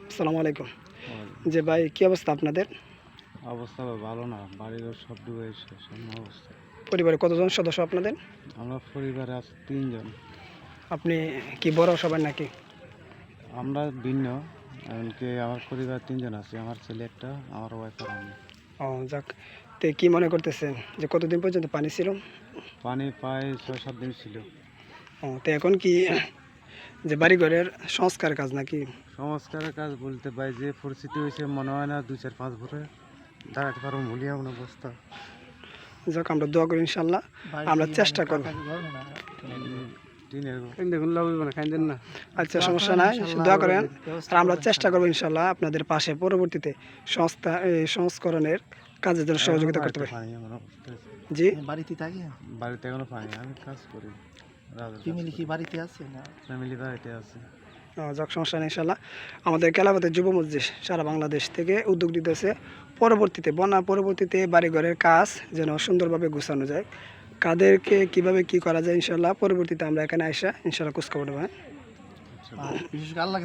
আসসালামু আলাইকুম। যে ভাই কি অবস্থা আপনাদের? অবস্থা ভালো না, বাড়িঘর সব ডুবে শেষ এমন অবস্থা। পরিবারে কতজন সদস্য আপনাদের? আমরা পরিবারে আছি ৩ জন। আপনি কি বড় সবার নাকি? আমরা ভিন্ন, এমনকি আমার পরিবার ৩ জন আছে, আমার ছেলে একটা, আমার ওয়াইফ আর আমি। ও যাক। তো কি মনে করতেছেন যে কতদিন পর্যন্ত পানি ছিল? পানি প্রায় ৬-৭ দিন ছিল। তো এখন কি যে বাড়িঘরের সংস্কার কাজ নাকি? সংস্কারের কাজ বলতে ভাই যে পরিস্থিতি হয়েছে, মনে হয় না ২-৪-৫ ভরে দাঁড়াতে পারবো, বলি এমন অবস্থা। যাক, আমরা দোয়া করি ইনশাল্লাহ, আমরা চেষ্টা করব। টিনের দেখুন না, আচ্ছা সমস্যা নাই, দোয়া করেন। আর আমরা চেষ্টা করবো ইনশাল্লাহ আপনাদের পাশে পরবর্তীতে সংস্করণের কাজের জন্য সহযোগিতা করতে পারি। পানি এমন অবস্থা হয়েছে। জি, বাড়িতে থাকে? বাড়িতে এখনো পানি, আমি কাজ করি। ফ্যামিলি কি বাড়িতে আছে না? ফ্যামিলি বাড়িতে আছে। যাক, সমস্যা নেই ইনশাল্লাহ। আমাদের কেলাপাতের যুব মসজিদ সারা বাংলাদেশ থেকে উদ্যোগ নিতেছে পরবর্তীতে বন্যা পরবর্তীতে বাড়িঘরের কাজ যেন সুন্দরভাবে গুছানো যায়, কাদেরকে কিভাবে কি করা যায় ইনশাল্লাহ পরবর্তীতে আমরা এখানে আইসা ইনশাল্লাহ খোঁজখবর নেব। বিশেষ করে আল্লাহ